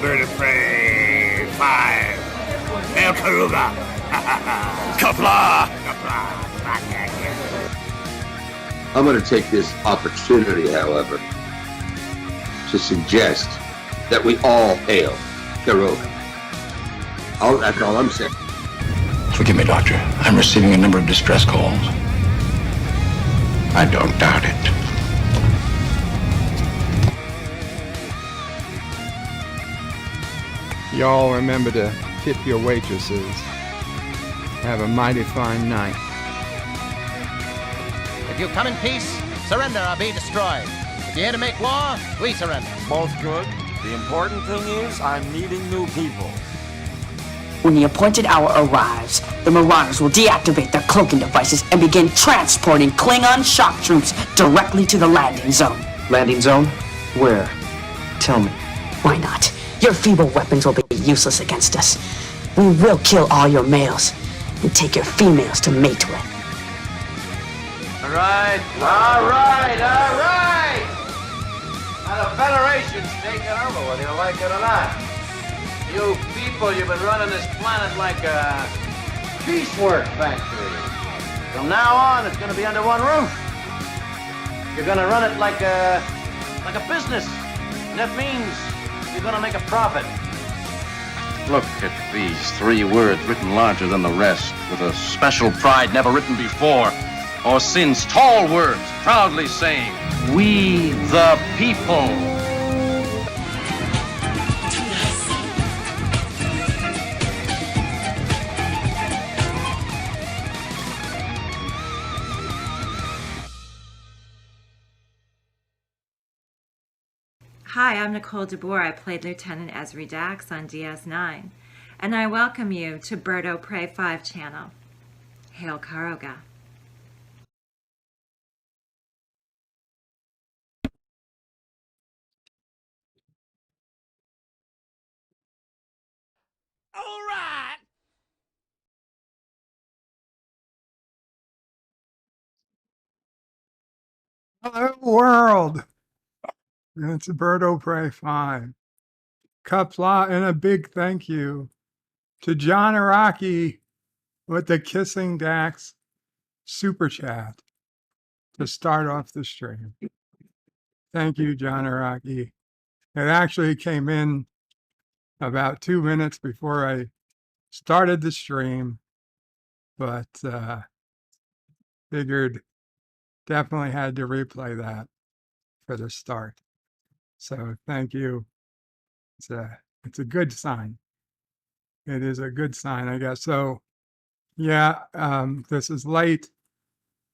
Bird of Prey 5. El Karuga. Kapla. Kapla. I'm going to take this opportunity, however, to suggest that we all hail Karuga. That's all I'm saying. Forgive me, Doctor. I'm receiving a number of distress calls. I don't doubt it. Y'all remember to tip your waitresses. Have a mighty fine night. If you come in peace, surrender or be destroyed. If you're here to make war, we surrender. Both good. The important thing is I'm meeting new people. When the appointed hour arrives, the Marauders will deactivate their cloaking devices and begin transporting Klingon shock troops directly to the landing zone. Landing zone? Where? Tell me. Why not? Your feeble weapons will be useless against us. We will kill all your males and take your females to mate with. All right. Now the Federation's taking over, whether you like it or not. You people, you've been running this planet like a piecework factory. From now on, it's going to be under one roof. You're going to run it like a business. And that means you're going to make a profit. Look at these 3 words written larger than the rest, with a special pride never written before or since. Tall words, proudly saying, "We the people." Hi, I'm Nicole DeBoer. I played Lieutenant Esri Dax on DS9, and I welcome you to Bird of Prey 5 channel. Hail Karoga. All right. Hello, world. It's Bird of Prey 5. Kapla, and a big thank you to John Araki with the Kissing Dax super chat to start off the stream. Thank you, John Araki. It actually came in about 2 minutes before I started the stream, but figured definitely had to replay that for the start. So thank you. It's a good sign. It is a good sign, I guess. So yeah, this is late.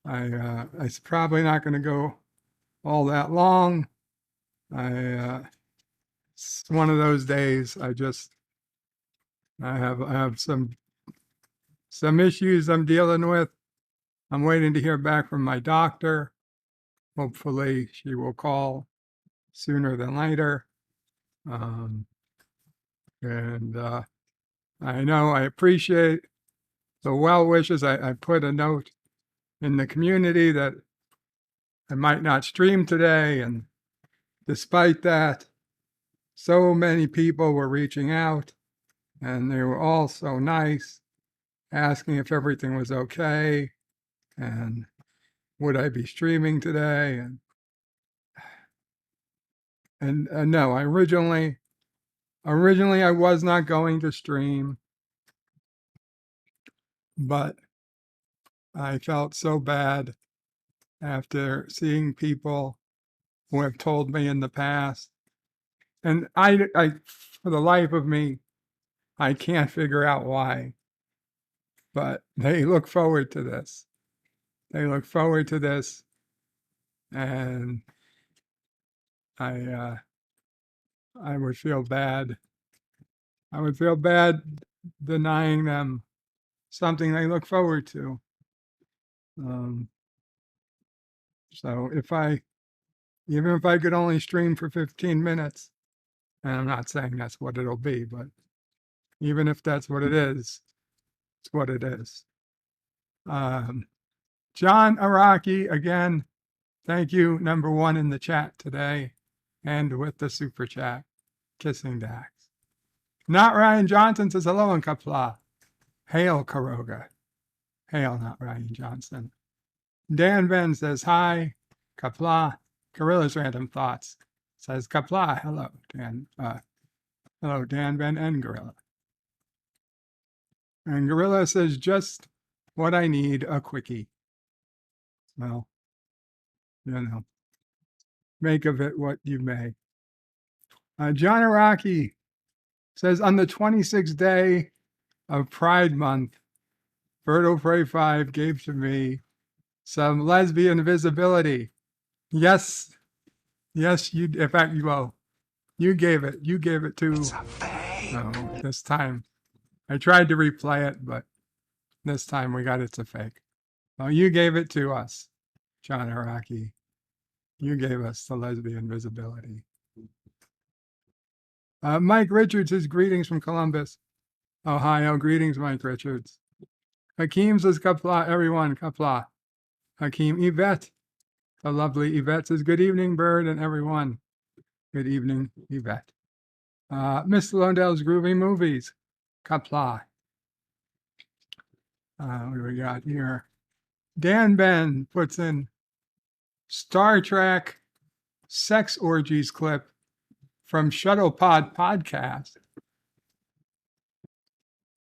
It's probably not going to go all that long. It's one of those days. I have some issues I'm dealing with. I'm waiting to hear back from my doctor. Hopefully she will call sooner than later. I know I appreciate the well wishes. I put a note in the community that I might not stream today, and despite that, so many people were reaching out, and they were all so nice, asking if everything was okay, and would I be streaming today, and no, originally I was not going to stream, but I felt so bad after seeing people who have told me in the past, and I for the life of me, I can't figure out why, but they look forward to this. They look forward to this, and I would feel bad. I would feel bad denying them something they look forward to. So even if I could only stream for 15 minutes, and I'm not saying that's what it'll be, but even if that's what it is, it's what it is. John Araki, again, thank you, number one in the chat today, and with the super chat, Kissing Dax. Not Ryan Johnson says hello in Kapla. Hail, Karoga. Hail, not Ryan Johnson. Dan Ben says hi. Kapla. Gorilla's Random Thoughts says Kapla. Hello, Dan. Hello, Dan Ben and Gorilla. And Gorilla says just what I need, a quickie. Well, make of it what you may. John Araki says on the 26th day of Pride Month, Berto Prey 5 gave to me some lesbian visibility. Yes, you. In fact, you gave it. You gave it to. This time, I tried to replay it, but this time we got it's a fake. Well, you gave it to us, John Araki. You gave us the lesbian visibility. Mike Richards says greetings from Columbus, Ohio. Greetings, Mike Richards. Hakeem says kapla, everyone, kapla. Hakeem. Yvette, the lovely Yvette says good evening, Bird, and everyone. Good evening, Yvette. Miss Londell's Groovy Movies, kapla. What do we got here? Dan Ben puts in Star Trek sex orgies clip from Shuttlepod podcast.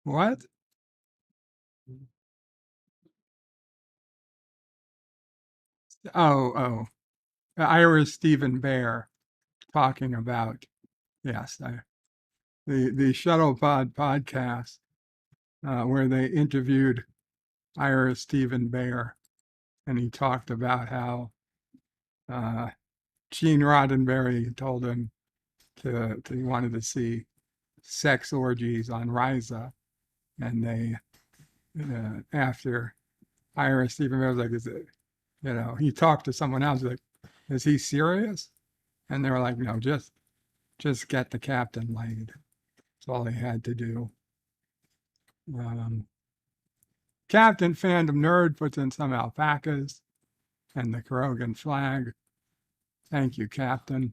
What? Oh. Ira Stephen Bear talking about, yes, the Shuttlepod podcast where they interviewed Ira Stephen Bear, and he talked about how Gene Roddenberry told him to he wanted to see sex orgies on Ryza, and they after Ira Stephen Bear was like, is it, he talked to someone else like, is he serious? And they were like, no, just get the captain laid. That's all he had to do. Captain Fandom Nerd puts in some alpacas and the Karogan flag. Thank you, Captain.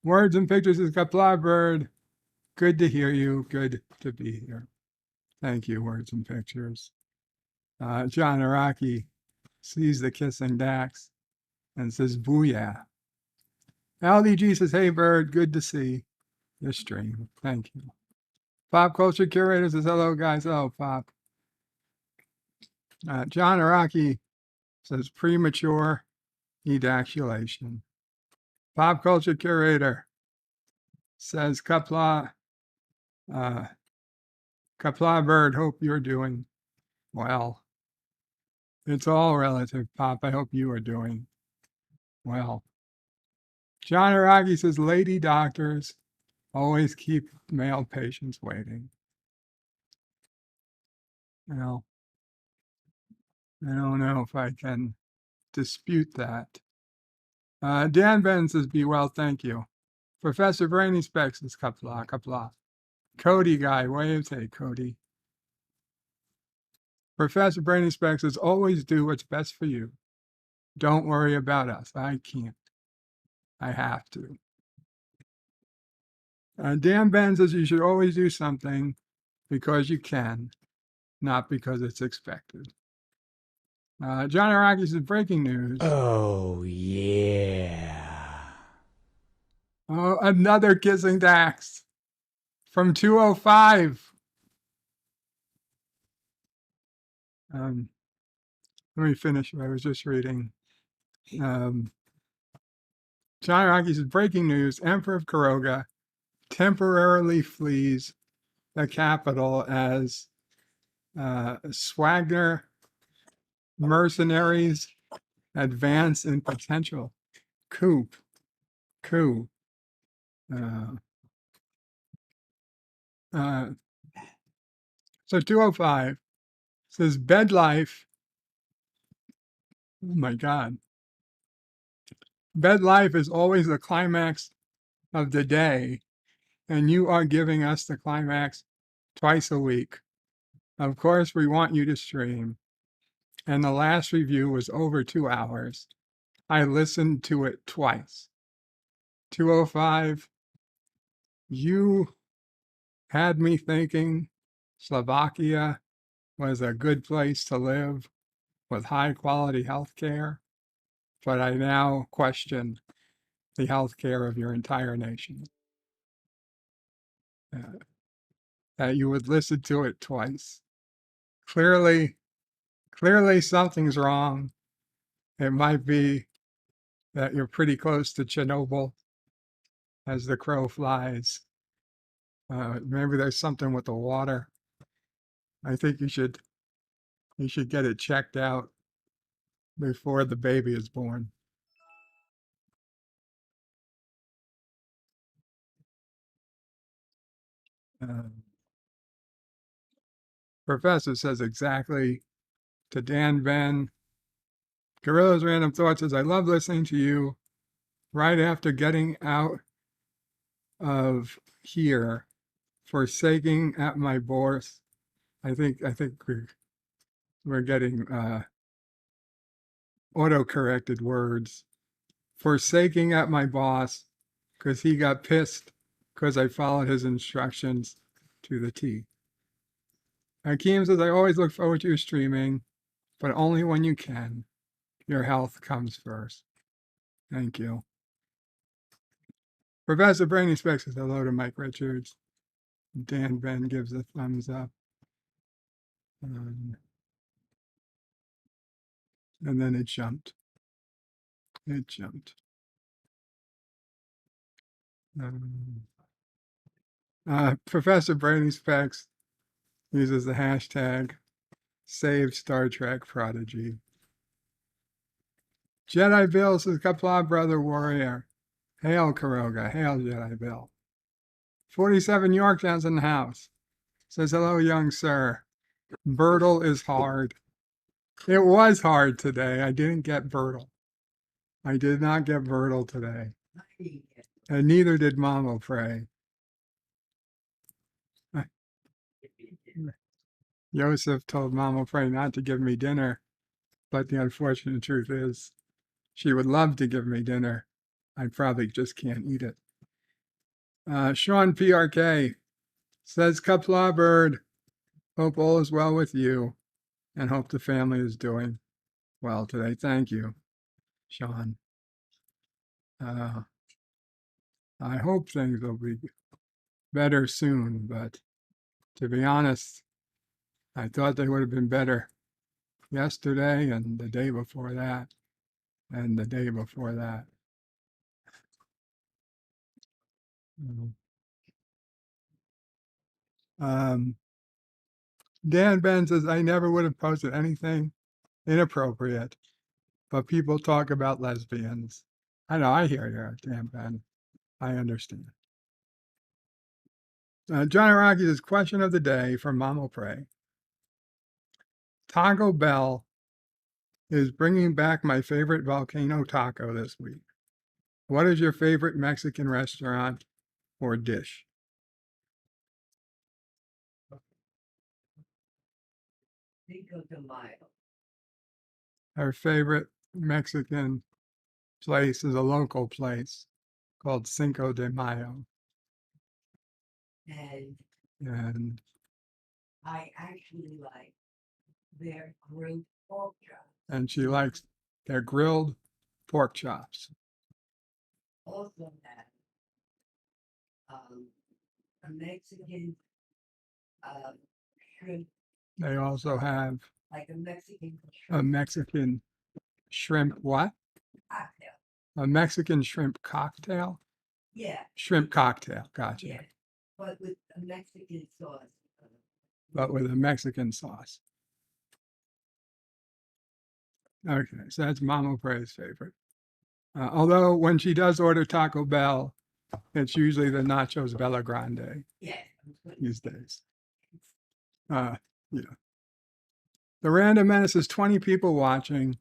Words and Pictures is Kapla Bird. Good to hear you. Good to be here. Thank you, Words and Pictures. John Araki sees the kissing Dax and says, booyah. LDG says, hey, Bird, good to see your stream. Thank you. Pop Culture Curator says, hello, guys. Hello, Pop. John Araki says, premature ejaculation. Pop Culture Curator says, Kapla Bird, hope you're doing well. It's all relative, Pop. I hope you are doing well. John Araki says, lady doctors always keep male patients waiting. Well, I don't know if I can dispute that. Dan Ben says, be well, thank you. Professor Brainy Specs says, kapla. Cody Guy waves, hey, Cody. Professor Brainy Specs says, always do what's best for you. Don't worry about us. I can't. I have to. Dan Ben says, you should always do something because you can, not because it's expected. John Araki says, breaking news. Oh, yeah. Oh, another kissing Dax from 205. Let me finish what I was just reading. John Araki says, breaking news. Emperor of Karoga temporarily flees the capital as Swagner mercenaries advance in potential coup. So 205 says bed life. Oh my God. Bed life is always the climax of the day, and you are giving us the climax twice a week. Of course, we want you to stream. And the last review was over 2 hours. I listened to it twice. 205, you had me thinking Slovakia was a good place to live with high quality health care, but I now question the health care of your entire nation. That you would listen to it twice. Clearly something's wrong. It might be that you're pretty close to Chernobyl as the crow flies. Maybe there's something with the water. I think you should get it checked out before the baby is born. Professor says exactly to Dan Ben. Gorilla's Random Thoughts says, I love listening to you right after getting out of here, forsaking at my boss. I think we're getting auto-corrected words. Forsaking at my boss because he got pissed because I followed his instructions to the T. Hakeem says, I always look forward to your streaming, but only when you can. Your health comes first. Thank you. Professor Brainy Specs says hello to Mike Richards. Dan Ben gives a thumbs up. And then it jumped. It jumped. Professor Brainy Specs uses the hashtag Save Star Trek Prodigy. Jedi Bill says, Kapla Brother Warrior. Hail Karoga. Hail Jedi Bill. 47 Yorktown's in the house. Says, hello, young sir. Birtle is hard. It was hard today. I didn't get Birtle. I did not get Birtle today. And neither did Mama Pray. Joseph told Mama Pray not to give me dinner, but the unfortunate truth is she would love to give me dinner. I probably just can't eat it. Sean PRK says, Kapla Bird, hope all is well with you and hope the family is doing well today. Thank you, Sean. I hope things will be better soon, but to be honest, I thought they would have been better yesterday and the day before that and the day before that. Dan Ben says, I never would have posted anything inappropriate, but people talk about lesbians. I know, I hear you, Dan Ben. I understand. John Araki says, question of the day from Mama Pray. Taco Bell is bringing back my favorite volcano taco this week. What is your favorite Mexican restaurant or dish? Cinco de Mayo. Our favorite Mexican place is a local place called Cinco de Mayo. And I actually like their grilled pork chops. And she likes their grilled pork chops. Also have a Mexican shrimp. They also have Like a Mexican shrimp what? Cocktail. A Mexican shrimp cocktail? Yeah. Shrimp cocktail, gotcha. Yeah. But with a Mexican sauce. But with a Mexican sauce. Okay, so that's Mama Pray's favorite. Although when she does order Taco Bell, it's usually the Nachos Bella Grande. Yeah. These days. Yeah. The Random Menace is 20 people watching.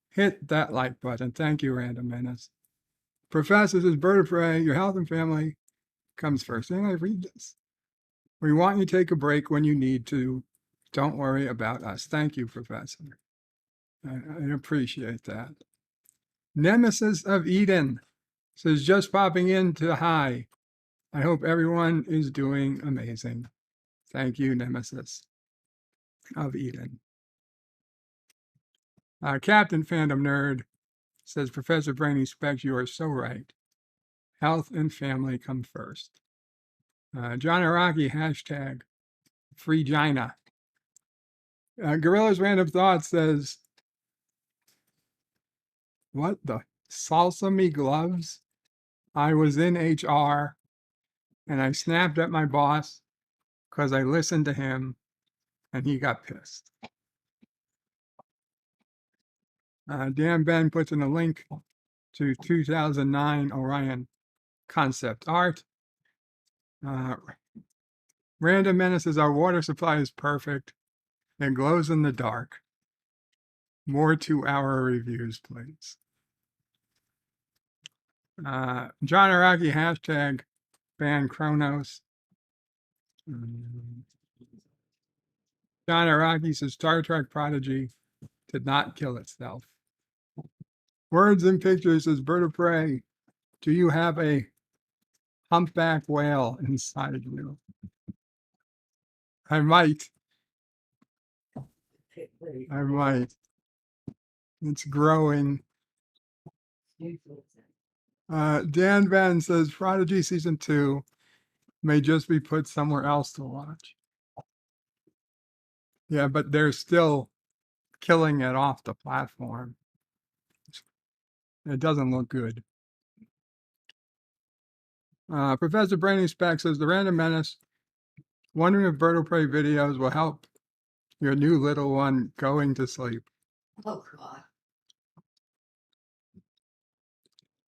Hit that like button. Thank you, Random Menace. Professor says, Bird of Prey, your health and family comes first. And I read this. We want you to take a break when you need to. Don't worry about us. Thank you, Professor. I appreciate that. Nemesis of Eden says, just popping in to hi. I hope everyone is doing amazing. Thank you, Nemesis of Eden. Captain Fandom Nerd says, Professor Brainy Specs, you are so right. Health and family come first. John Araki, hashtag free Gina. Gorilla's Random Thoughts says, what the salsa me gloves? I was in HR and I snapped at my boss because I listened to him and he got pissed. Dan Ben puts in a link to 2009 Orion concept art. Random Menaces, our water supply is perfect. It glows in the dark. More 2-hour reviews, please. John Araki, hashtag ban Kronos. John Araki says Star Trek Prodigy did not kill itself. Words and Pictures says Bird of Prey, do you have a humpback whale inside you? I might. I might. It's growing. Dan Van says Prodigy Season 2 may just be put somewhere else to watch. Yeah, but they're still killing it off the platform. It doesn't look good. Professor Brainy Speck says the Random Menace, wondering if Bird of Prey videos will help your new little one going to sleep. Oh, God.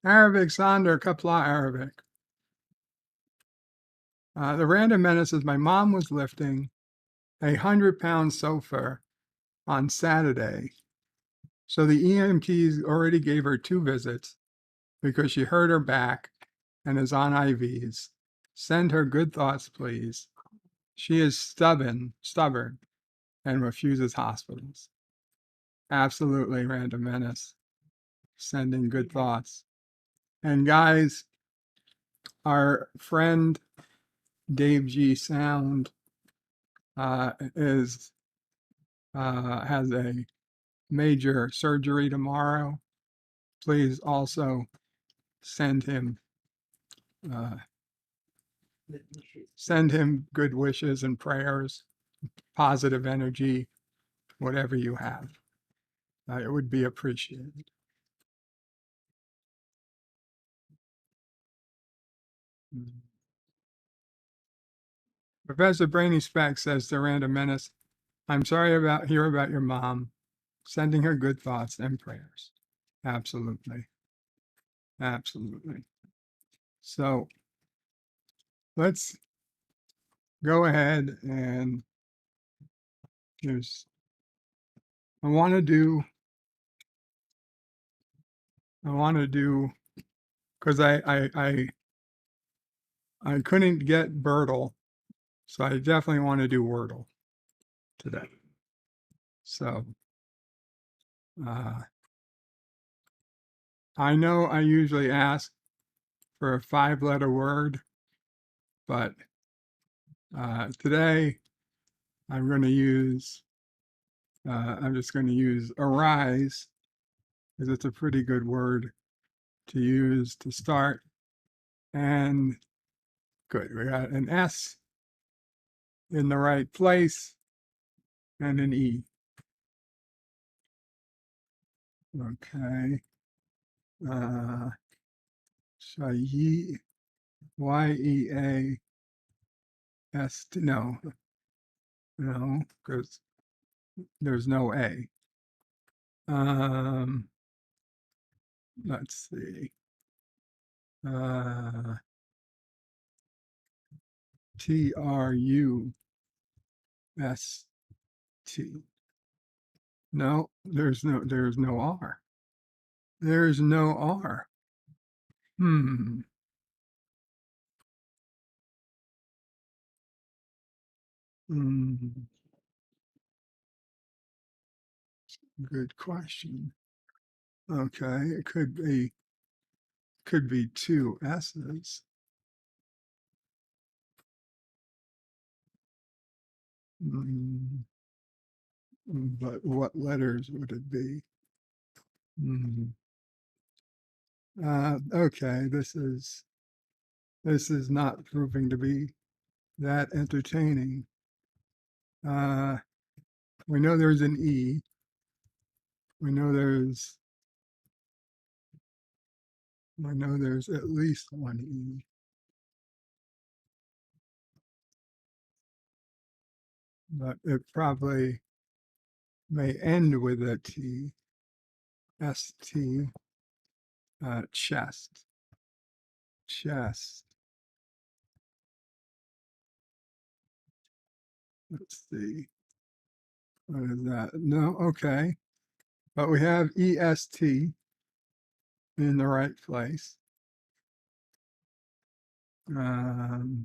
Arabic Sonder Kapla Arabic. The Random Menace says my mom was lifting a 100-pound sofa on Saturday. So the EMTs already gave her 2 visits because she hurt her back and is on IVs. Send her good thoughts, please. She is stubborn, and refuses hospitals. Absolutely, Random Menace. Sending good thoughts. And guys, our friend Dave G Sound has a major surgery tomorrow. Please also send him good wishes and prayers, positive energy, whatever you have. It would be appreciated. Professor Brainy Speck says to Random Menace, I'm sorry hear about your mom. Sending her good thoughts and prayers. Absolutely. Absolutely. So let's go ahead and I want to do because I couldn't get Bertle, so I definitely want to do Wordle today. So I know I usually ask for a 5-letter word, but today I'm just going to use arise because it's a pretty good word to use to start. And good, we got an S in the right place and an E. Okay. Shayi, Y-E-A-S, no, because there's no A. Let's see. T-R-U-S-T. No, there's no R. There's no R. Good question. Okay, it could be 2 S's. Mm, but what letters would it be? Mm. Okay, this is not proving to be that entertaining. We know there's an E. We know there's at least one E. But it probably may end with a T. ST. Chest. Chest. Let's see. What is that? No, okay. But we have EST in the right place. Hmm.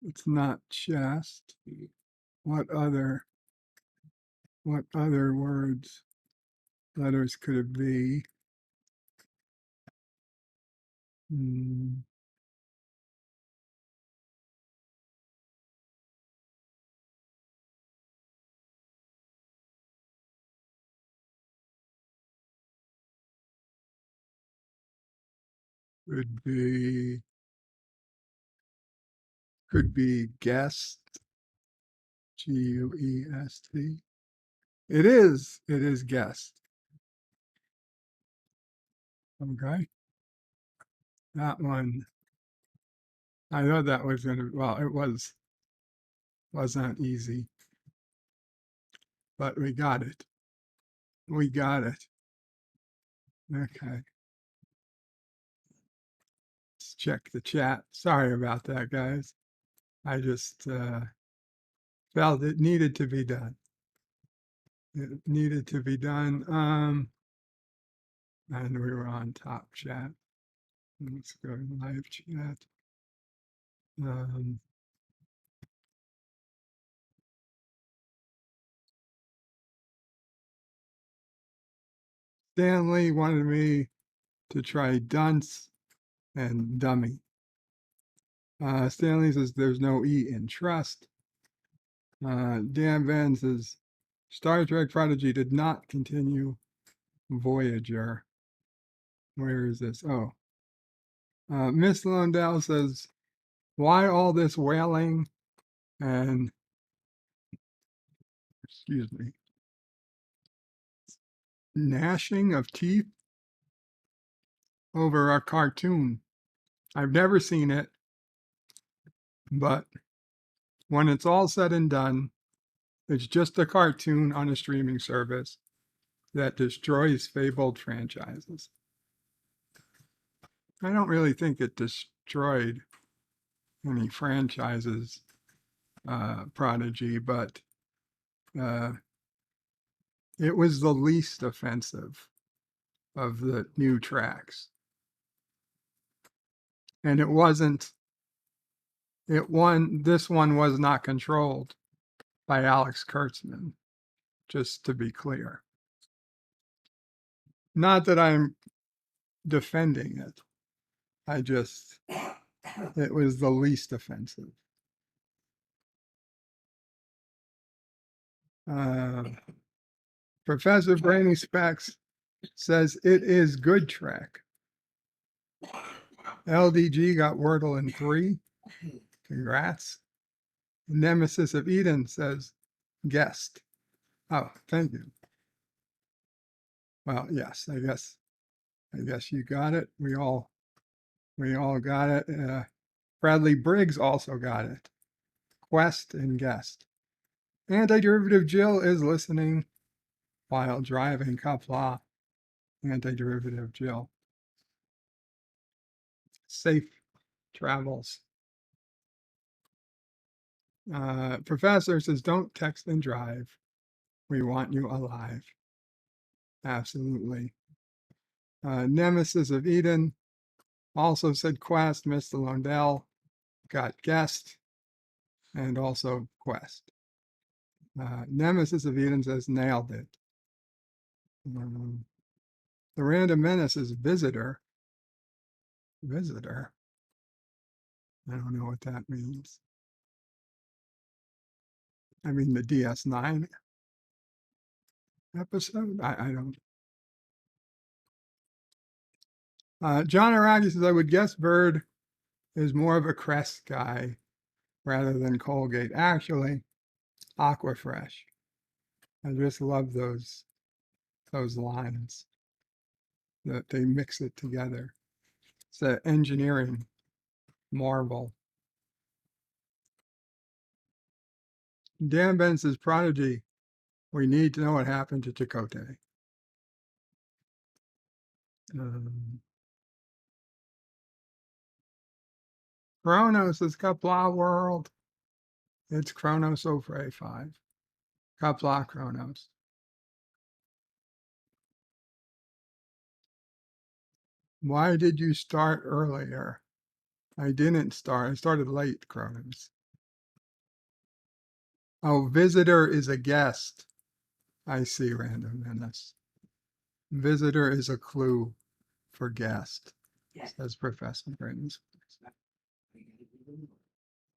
It's not chest. What other words, letters could it be? Hmm. Could be guest. Guest. It is guest. Okay. That one. I thought that was well, it wasn't easy. But we got it. We got it. Okay. Let's check the chat. Sorry about that, guys. I just felt it needed to be done. It needed to be done. And we were on top chat. Let's go to live chat. Stanley wanted me to try dunce and dummy. Stanley says there's no E in trust. Dan Van says Star Trek Prodigy did not continue Voyager. Where is this? Oh. Miss Lundell says, why all this wailing and, excuse me, gnashing of teeth over a cartoon? I've never seen it, but when it's all said and done, it's just a cartoon on a streaming service that destroys fabled franchises. I don't really think it destroyed any franchises, Prodigy, but it was the least offensive of the new tracks. And this one was not controlled by Alex Kurtzman, just to be clear. Not that I'm defending it. It was the least offensive. Professor Brainy Specs says it is good Trek. LDG got Wordle in 3. Congrats. Nemesis of Eden says guest. Oh, thank you. Well, yes, I guess you got it. We all got it. Bradley Briggs also got it. Quest and guest. Antiderivative Jill is listening while driving. Kapla. Antiderivative Jill. Safe travels. Professor says, don't text and drive. We want you alive. Absolutely. Nemesis of Eden also said quest. Mr. Lundell got guest and also quest. Nemesis of Eden says nailed it. The Random Menace is visitor. Visitor. I don't know what that means. I mean, the DS9 episode? I don't. John Araki says, I would guess Bird is more of a Crest guy rather than Colgate. Actually, Aquafresh. I just love those lines that they mix it together. It's an engineering marvel. Dan Ben says, Prodigy, we need to know what happened to Chakotay. Chronos is Kapla World. It's Chronos Opre 5. Kapla Chronos. Why did you start earlier? I didn't start. I started late, Chronos. Oh, visitor is a guest. I see, Random Menace. Visitor is a clue for guest, says Professor Brins.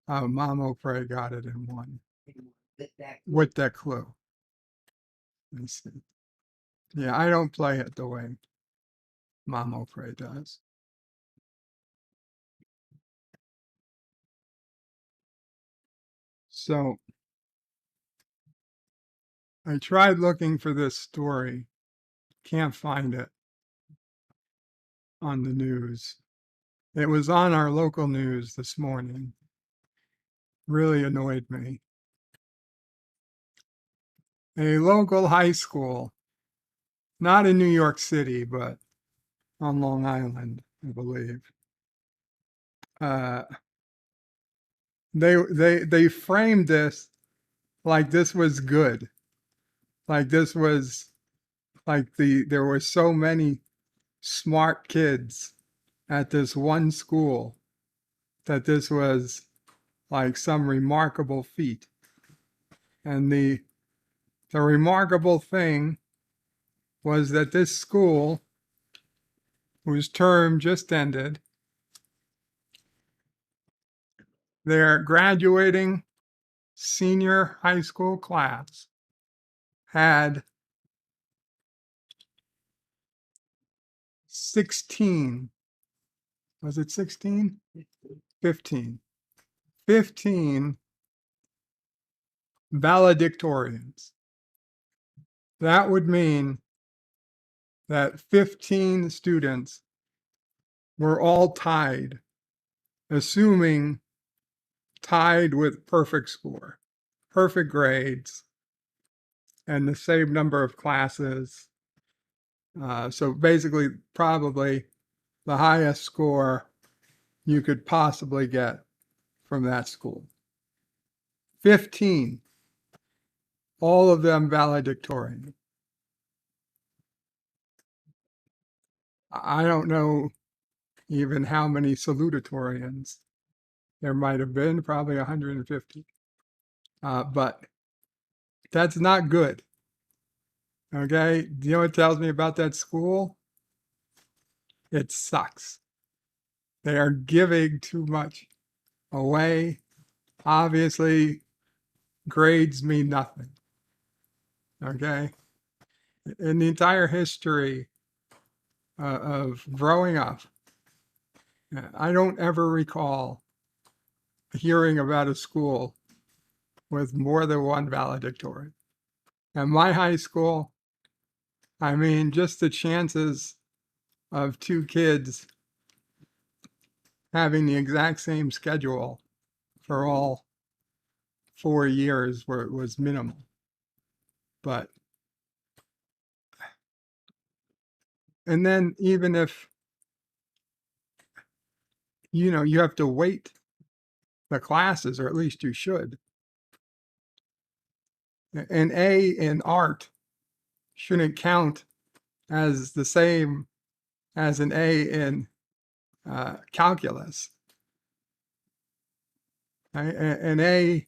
Oh, Mamo Prey got it in one. With that clue. I see. Yeah, I don't play it the way Mamo Prey does. So I tried looking for this story, can't find it on the news. It was on our local news this morning. Really annoyed me. A local high school, not in New York City, but on Long Island, I believe. They framed this like this was good, like this was like there were so many smart kids at this one school that this was like some remarkable feat. And the remarkable thing was that this school, whose term just ended, their graduating senior high school class had 16, was it 16? 15. 15 valedictorians. That would mean that 15 students were all tied, assuming tied with perfect score, perfect grades, and the same number of classes. So basically, probably the highest score you could possibly get from that school. 15, all of them valedictorian. I don't know even how many salutatorians there might have been, probably 150. But that's not good. Okay, do you know what it tells me about that school? It sucks. They are giving too much away. Obviously, grades mean nothing. Okay, in the entire history of growing up, I don't ever recall hearing about a school with more than one valedictorian. At my high school, I mean, just the chances of two kids having the exact same schedule for all 4 years was minimal. But, and then even if, you have to weight the classes, or at least you should. An A in art shouldn't count as the same as an A in calculus. An A,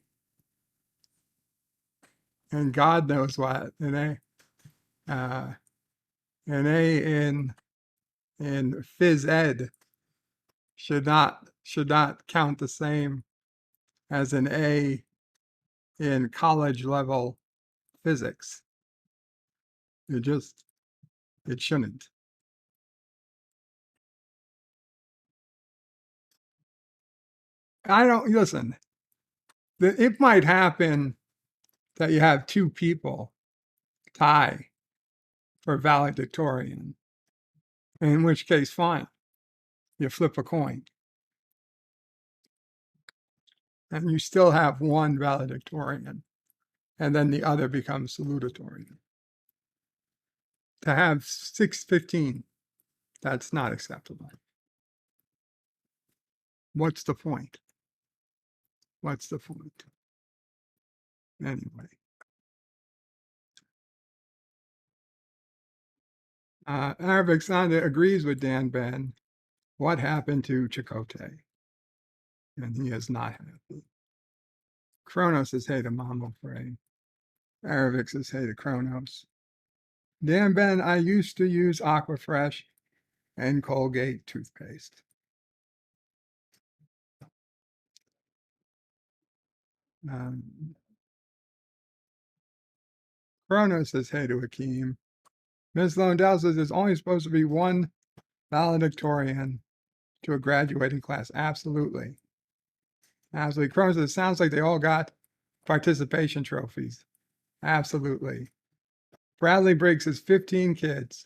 and God knows what, an A in phys ed should not count the same as an A in college level physics. It shouldn't. I don't listen. It might happen that you have two people tie for valedictorian, in which case, fine, you flip a coin, and you still have one valedictorian, and then the other becomes salutatorian. To have 615, that's not acceptable. What's the point? What's the point? Anyway. Arabic Sanda agrees with Dan Ben. What happened to Chakotay? And he is not happy. Kronos says hey to Mama Frey. Arabic says hey to Kronos. Dan Ben, I used to use Aquafresh and Colgate toothpaste. Kronos says hey to Akeem. Ms. Londell says there's only supposed to be one valedictorian to a graduating class. Absolutely. Absolutely. Kronos says it sounds like they all got participation trophies. Absolutely. Bradley Briggs says 15 kids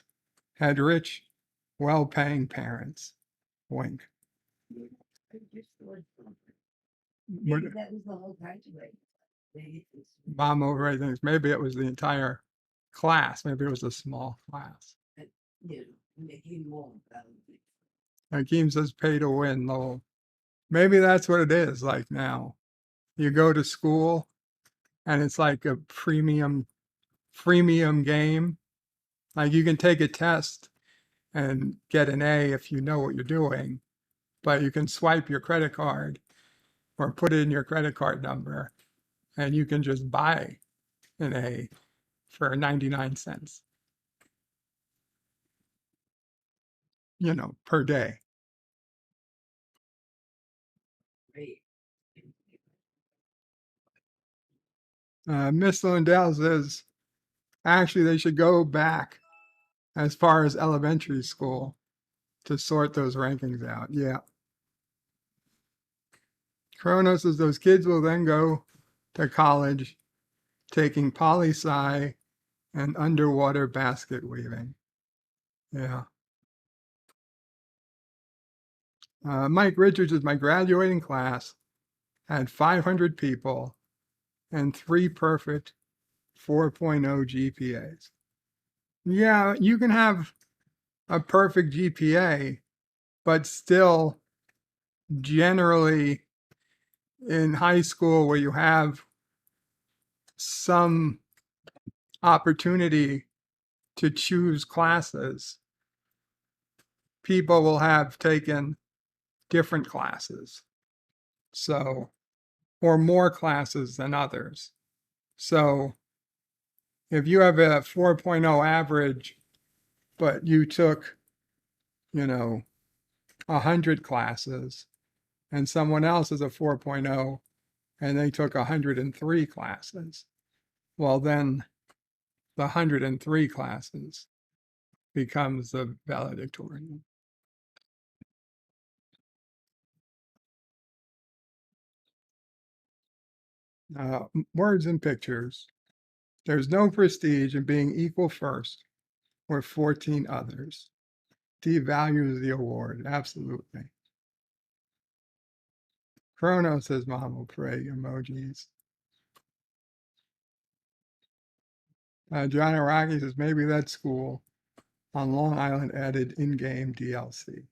had rich, well-paying parents. Wink. Maybe that was the whole graduate. Maybe it was- Mom over things. Maybe it was the entire class. Maybe it was a small class. You know, making more probably. Hakeem says pay to win, Lowell. Maybe that's what it is like now. You go to school and it's like a freemium game. Like you can take a test and get an A if you know what you're doing, but you can swipe your credit card or put in your credit card number and you can just buy an A for 99 cents, per day. Great. Miss Lundell says, actually, they should go back as far as elementary school to sort those rankings out. Yeah. Kronos says those kids will then go to college taking poli-sci and underwater basket weaving. Yeah. Mike Richards is my graduating class, had 500 people and 3 perfect 4.0 GPAs. Yeah, you can have a perfect GPA, but still generally in high school where you have some opportunity to choose classes, people will have taken different classes. So, or more classes than others. So if you have a 4.0 average, but you took, 100 classes, and someone else is a 4.0 and they took 103 classes, well, then the 103 classes becomes the valedictorian. Words and pictures. There's no prestige in being equal first with 14 others. Devalues the award. Absolutely. Chrono says Mom will pray emojis. John Araki says maybe that school on Long Island added in-game DLC.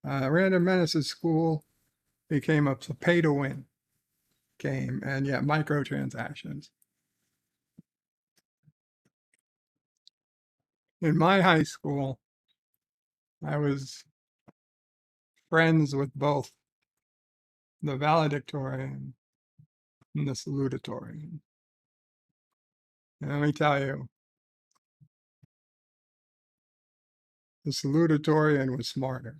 Random Menace's school became a pay-to-win game, and yeah, microtransactions. In my high school, I was friends with both the valedictorian and the salutatorian. And let me tell you, the salutatorian was smarter.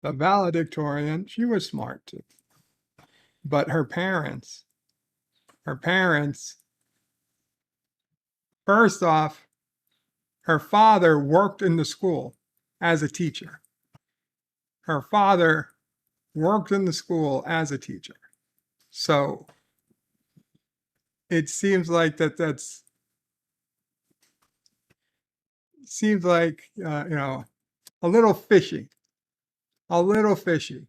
the valedictorian, she was smart too. But her parents, first off, her father worked in the school as a teacher. Her father worked in the school as a teacher. So it seems like that's seems like a little fishy. A little fishy.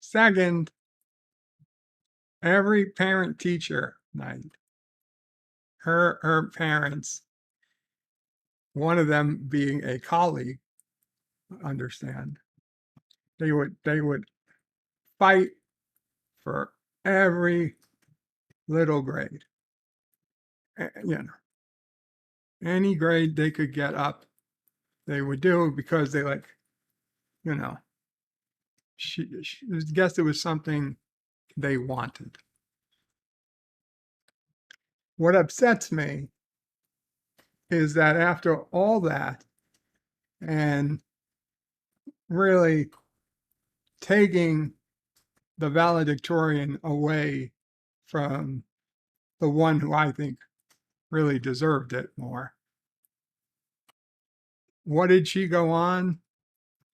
Second, every parent teacher night, her parents, one of them being a colleague, understand, they would fight for every little grade. Any grade they could get up, they would do, because they she guess it was something they wanted. What upsets me is that after all that, and really taking the valedictorian away from the one who I think really deserved it more. What did she go on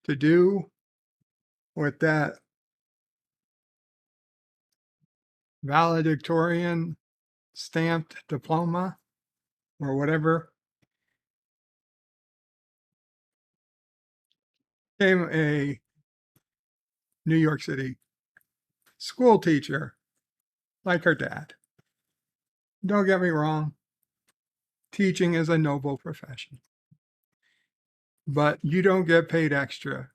to do with that valedictorian stamped diploma or whatever? Became a New York City school teacher like her dad. Don't get me wrong, teaching is a noble profession, but you don't get paid extra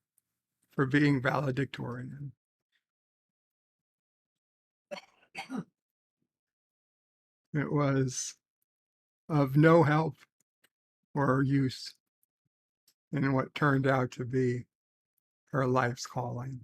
for being valedictorian. It was of no help or use in what turned out to be her life's calling.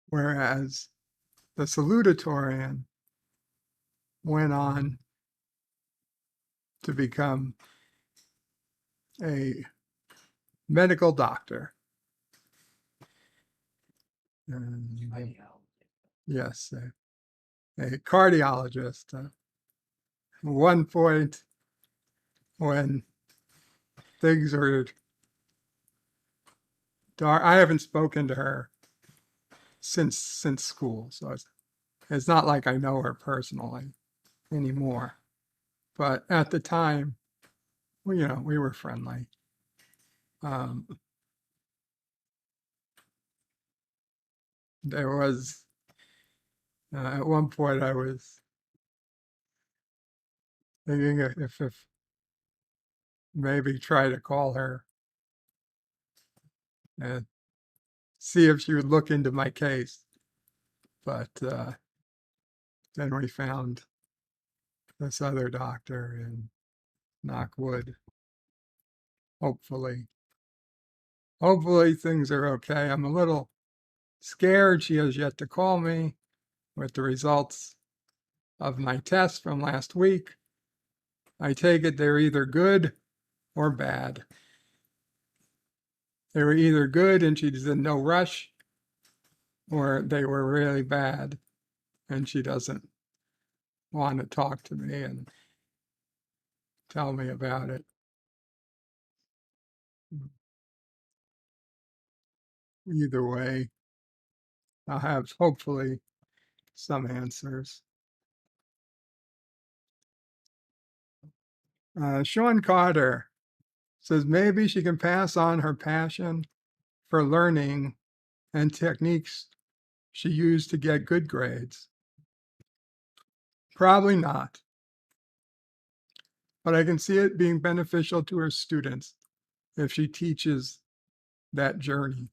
Whereas the salutatorian went on to become a medical doctor. Yes, a cardiologist. At one point, when things were dark, I haven't spoken to her since school, so it's not like I know her personally anymore. But at the time, we were friendly. There was at one point I was thinking if maybe try to call her and see if she would look into my case. But then we found this other doctor, and knock wood. Hopefully things are okay. I'm a little scared. She has yet to call me with the results of my test from last week. I take it they're either good or bad. They were either good and she's in no rush, or they were really bad and she doesn't want to talk to me and tell me about it. Either way, I'll have hopefully some answers. Sean Carter says maybe she can pass on her passion for learning and techniques she used to get good grades. Probably not. But I can see it being beneficial to her students if she teaches that journey.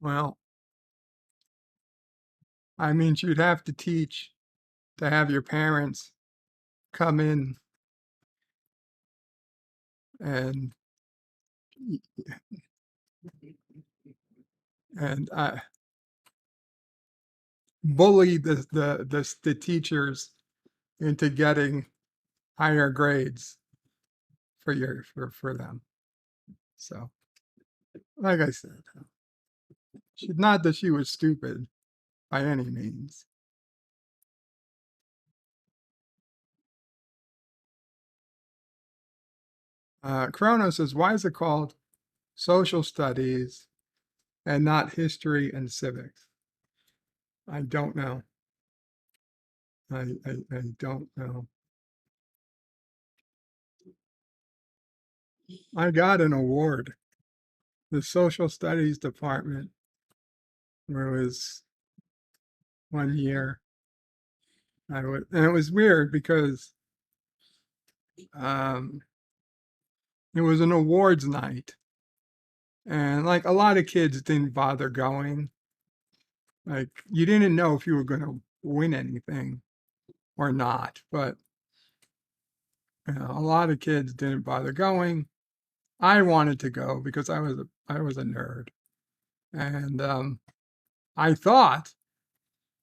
Well, I mean, she'd have to teach to have your parents come in and I bully the teachers into getting higher grades for them. So, like I said, not that she was stupid by any means. Chrono says, why is it called social studies and not history and civics? I don't know. I don't know. I got an award. The social studies department, where it was 1 year. And it was weird because it was an awards night. And like a lot of kids didn't bother going. Like you didn't know if you were going to win anything or not. But a lot of kids didn't bother going. I wanted to go because I was a nerd. And I thought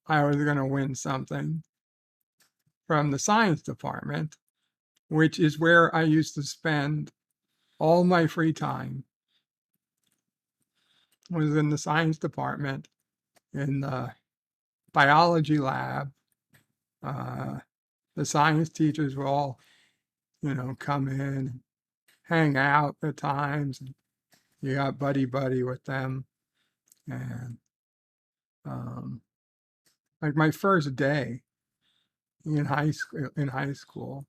I was going to win something from the science department, which is where I used to spend all my free time, was in the science department, in the biology lab. The science teachers will all, come in, hang out at times. And you got buddy with them. And like my first day in high school,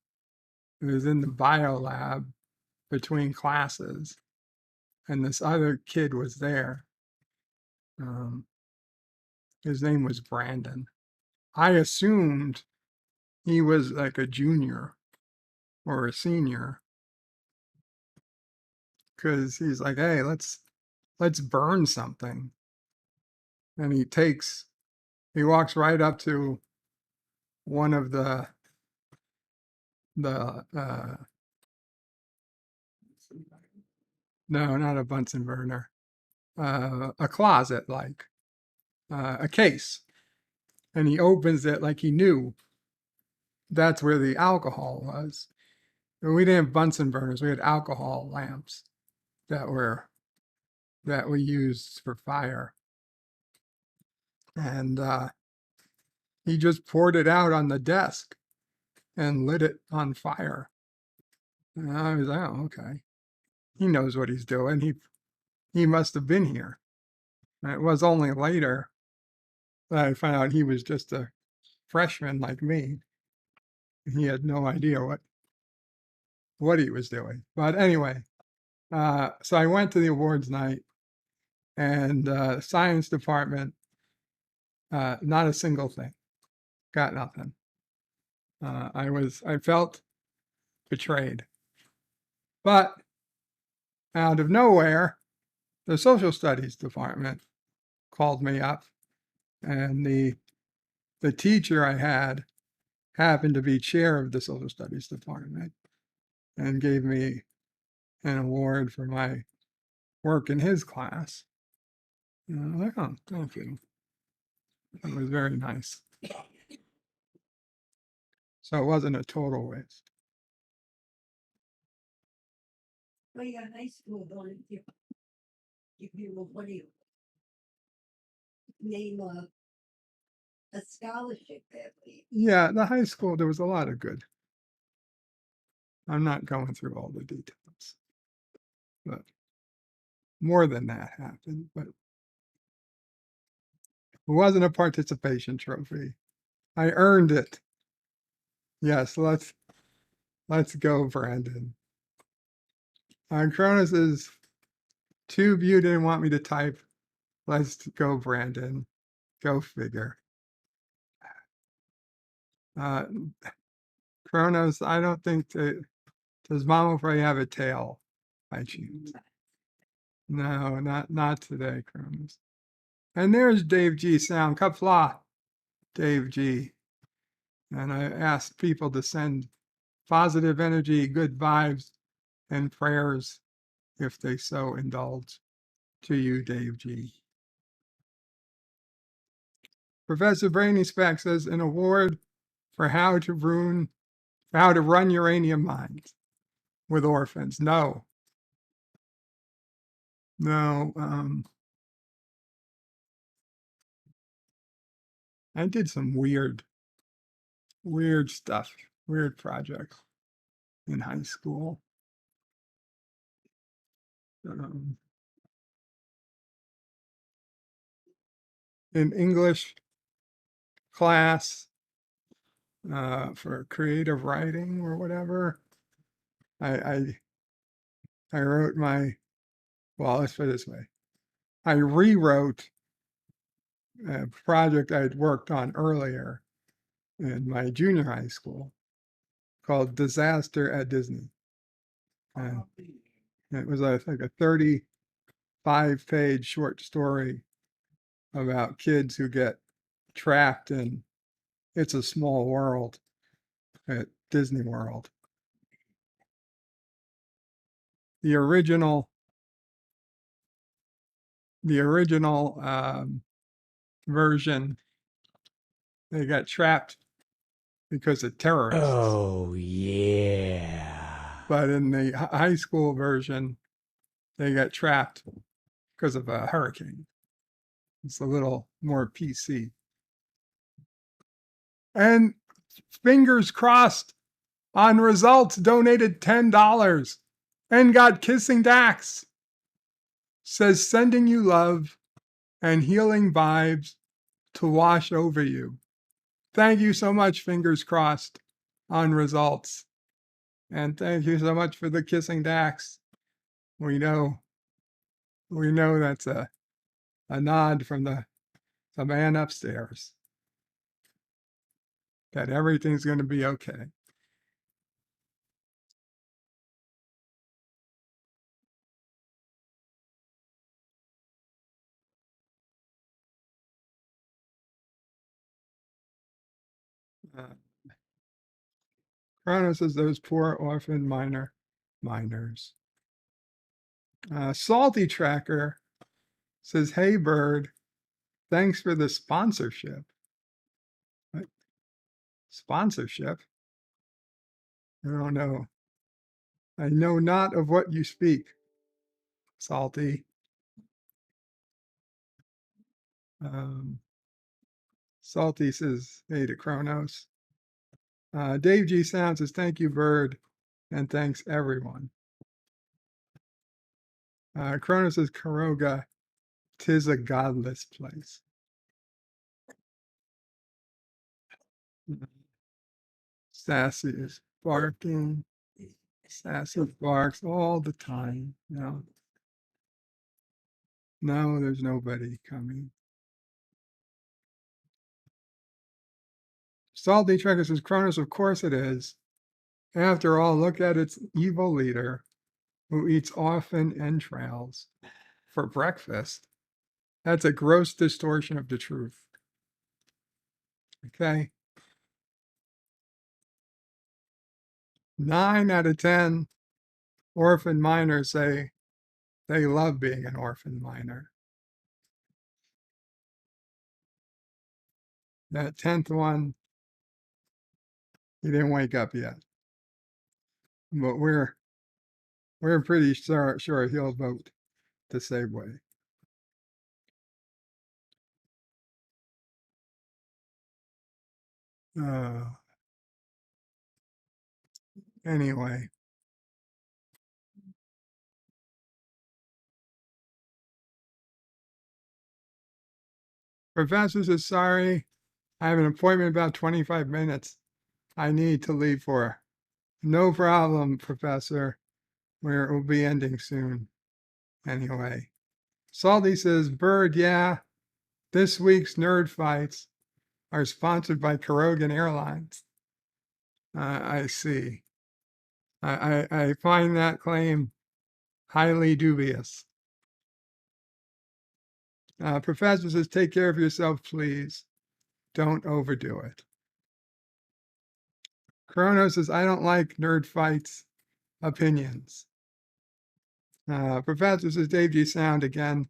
it was in the bio lab between classes, and this other kid was there. His name was Brandon. I assumed he was like a junior or a senior because he's like, hey, let's burn something. And he walks right up to one of the no, not a Bunsen burner, a closet, like a case. And he opens it like he knew that's where the alcohol was. But we didn't have Bunsen burners, we had alcohol lamps that we used for fire. And he just poured it out on the desk and lit it on fire. And I was like, oh, okay. He knows what he's doing. He must have been here. And it was only later that I found out he was just a freshman like me. He had no idea what he was doing. But anyway, so I went to the awards night, and science department, not a single thing. Got nothing. I felt betrayed. But out of nowhere, the social studies department called me up, and the teacher I had happened to be chair of the social studies department and gave me an award for my work in his class. And I was like, oh, thank you. It was very nice. So it wasn't a total waste. Well, your high school don't give you what do you name a scholarship there, please? Yeah, the high school, there was a lot of good. I'm not going through all the details, but more than that happened. But it wasn't a participation trophy. I earned it. Yes, let's go, Brandon. Cronus is, two of you didn't want me to type. Let's go, Brandon. Go figure. Kronos, I don't think does Mama Frey have a tail by chance? No, not today, Kronos. And there's Dave G. Sound. Kapla, Dave G. And I asked people to send positive energy, good vibes, and prayers if they so indulge. To you, Dave G. Professor Brainy Speck says an award for how to run uranium mines with orphans. No. I did some weird stuff, weird projects in high school. In English class for creative writing or whatever, I wrote let's put it this way. I rewrote a project I'd worked on earlier in my junior high school called Disaster at Disney. And it was like a 35-page short story about kids who get trapped in It's a Small World at Disney World. The original version, they got trapped because of terrorists. Oh, yeah. But in the high school version, they got trapped because of a hurricane. It's a little more PC. And fingers crossed on results, donated $10 and got kissing Dax. Says sending you love and healing vibes to wash over you. Thank you so much, fingers crossed on results. And thank you so much for the kissing Dax. We know that's a nod from the man upstairs that everything's going to be okay. Chrono says those poor orphan miners. Salty Tracker says, hey, Bird, thanks for the sponsorship. What? Sponsorship? I don't know. I know not of what you speak, Salty. Salty says, hey to Kronos. Dave G. Sound says, thank you, Bird, and thanks, everyone. Kronos says, Karoga, 'tis a godless place. Sassy is barking. Sassy barks all the time. No, there's nobody coming. Salty Tracker says, Kronos, of course it is. After all, look at its evil leader who eats orphan entrails for breakfast. That's a gross distortion of the truth. Okay. 9 out of 10 orphan miners say they love being an orphan miner. That 10th one, he didn't wake up yet. But we're pretty sure he'll vote the same way. Anyway. Professor says, sorry, I have an appointment about 25 minutes. I need to leave for. No problem, Professor. We'll be ending soon. Anyway. Salty says, Bird, yeah, this week's nerd fights are sponsored by Karogan Airlines. I see. I find that claim highly dubious. Professor says, take care of yourself, please. Don't overdo it. Chrono says, I don't like nerd fights opinions. Professor says, Dave G. Sound again.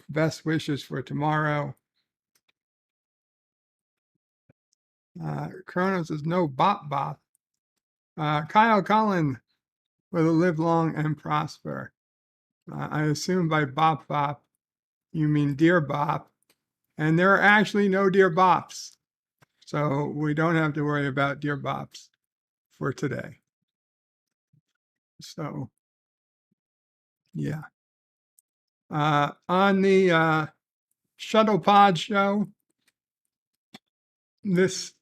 Best wishes for tomorrow. Kronos says, no bop bop. Kyle Cullen will live long and prosper. I assume by bop bop, you mean dear bop. And there are actually no dear bops. So we don't have to worry about dear bops for today. So, yeah. On the Shuttle Pod show, that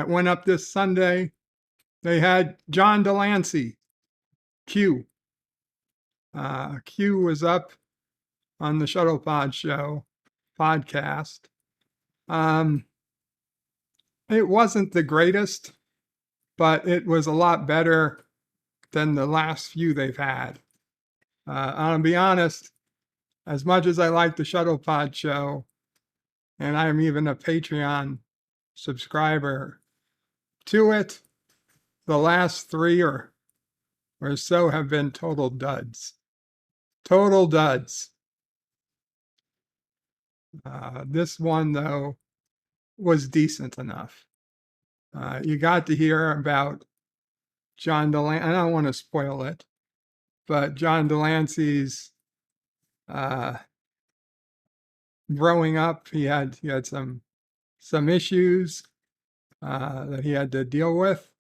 went up this Sunday, they had John Delancey, Q. Q was up on the Shuttle Pod show podcast. It wasn't the greatest, but it was a lot better than the last few they've had. I'll be honest, as much as I like the Shuttle Pod show, and I'm even a Patreon subscriber to it, the last three or so have been total duds. Total duds. This one, though, was decent enough. You got to hear about John Delancey. I don't want to spoil it, but John Delancey's growing up, he had some issues that he had to deal with.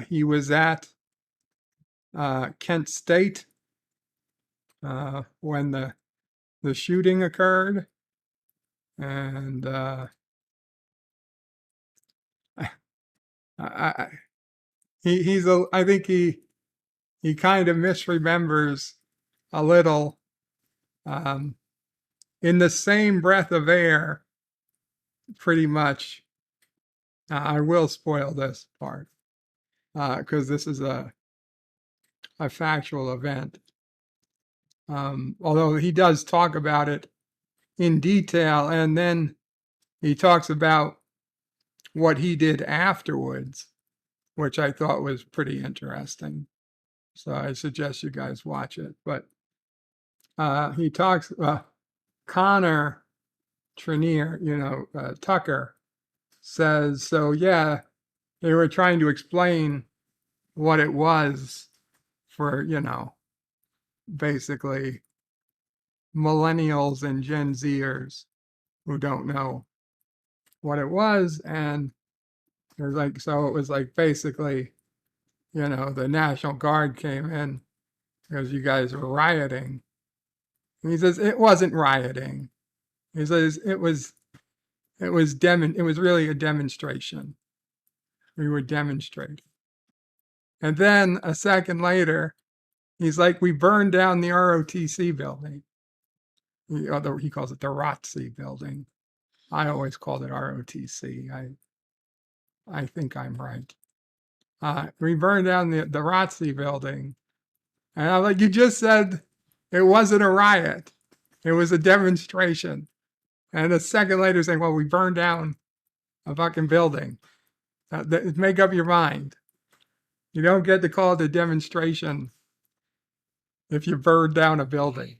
He was at Kent State when the shooting occurred, and I think he kind of misremembers a little. In the same breath of air, pretty much. I will spoil this part because this is a factual event. Although he does talk about it in detail, and then he talks about what he did afterwards, which I thought was pretty interesting. So I suggest you guys watch it. But he talks, Connor Trenier, Tucker, says, so yeah, they were trying to explain what it was for, basically millennials and Gen Zers who don't know what it was. And it was like basically, the National Guard came in because you guys were rioting. And he says, it wasn't rioting. He says, it was really a demonstration. We were demonstrating. And then a second later, he's like, we burned down the ROTC building. He calls it the ROTC building. I always called it ROTC. I think I'm right. We burned down the ROTC building. And I'm like, you just said it wasn't a riot. It was a demonstration. And a second later saying, well, we burned down a fucking building. Make up your mind. You don't get to call it a demonstration if you burn down a building.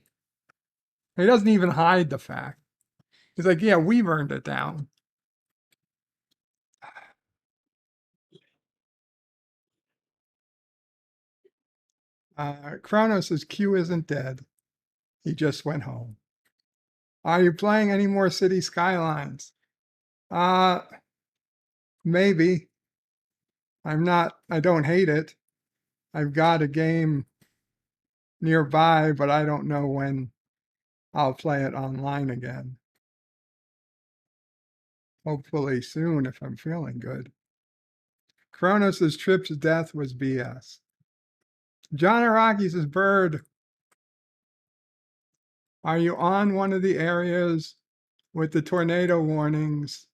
He doesn't even hide the fact. He's like, yeah, we burned it down. Kronos says Q isn't dead. He just went home. Are you playing any more City Skylines? Maybe. I don't hate it. I've got a game nearby, but I don't know when I'll play it online again. Hopefully soon if I'm feeling good. Kronos' Trip's death was BS. John Araki says, Bird, are you on one of the areas with the tornado warnings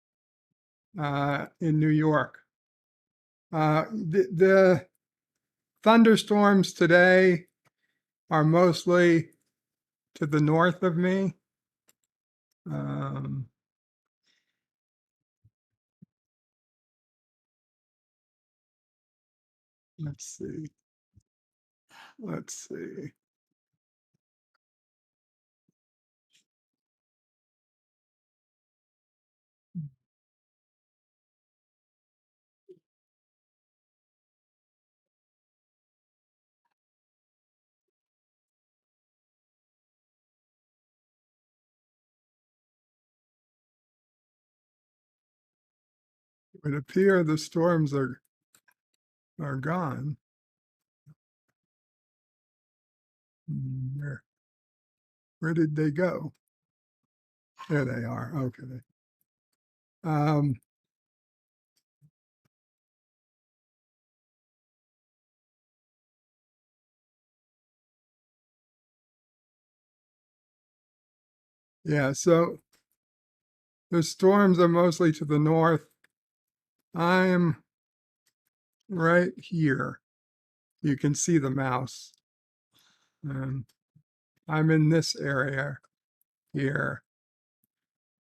in New York? The thunderstorms today are mostly to the north of me. Let's see. Let's see. It would appear the storms are gone. Where did they go? There they are. Okay. Yeah, so the storms are mostly to the north. I'm right here. You can see the mouse. I'm in this area here.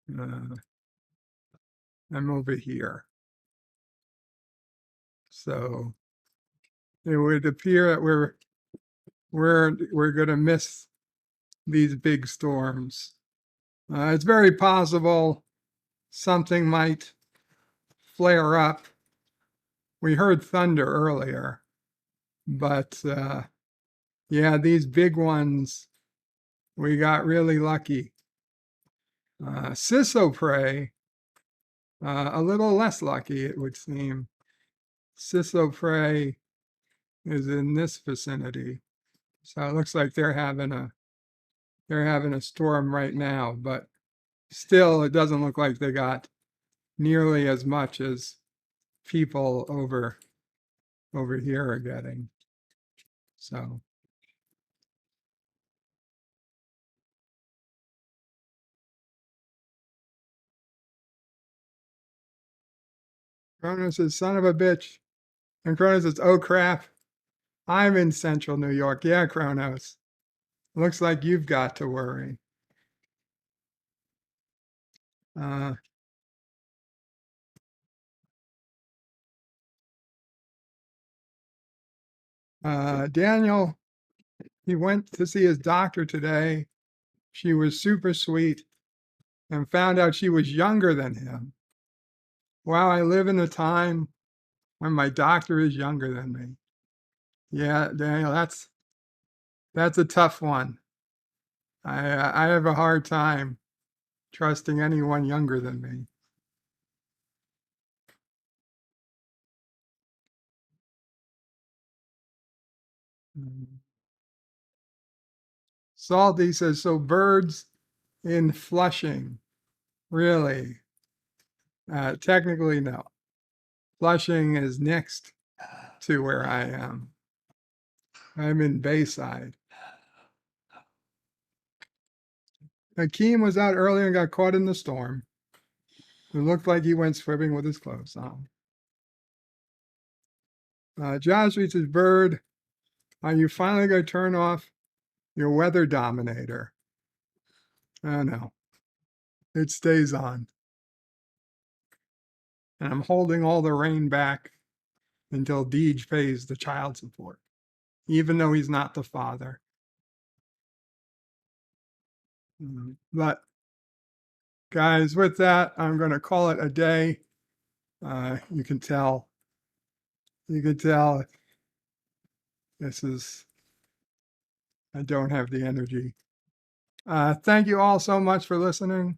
I'm over here. So it would appear that we're going to miss these big storms. It's very possible something might flare up. We heard thunder earlier, but yeah, these big ones, we got really lucky. Sissopray, a little less lucky, it would seem. Sissopray is in this vicinity, so it looks like they're having a storm right now. But still, it doesn't look like they got nearly as much as people over here are getting. So. Cronus says, son of a bitch. And Cronus says, oh crap, I'm in central New York. Yeah, Kronos. Looks like you've got to worry. Daniel, he went to see his doctor today. She was super sweet and found out she was younger than him. Wow, I live in a time when my doctor is younger than me. Yeah, Daniel, that's a tough one. I have a hard time trusting anyone younger than me. Salty says, so birds in Flushing, really? Technically, no. Flushing is next to where I am. I'm in Bayside. Hakeem was out earlier and got caught in the storm. It looked like he went swimming with his clothes on. Josh reads his bird. Are you finally going to turn off your weather dominator? Oh, no. It stays on. And I'm holding all the rain back until Deej pays the child support, even though he's not the father. But guys, with that, I'm going to call it a day. You can tell this is, I don't have the energy. Thank you all so much for listening.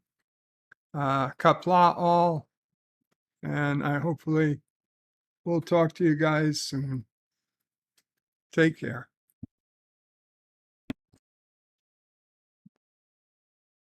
Kapla all. And I hopefully will talk to you guys soon. Take care.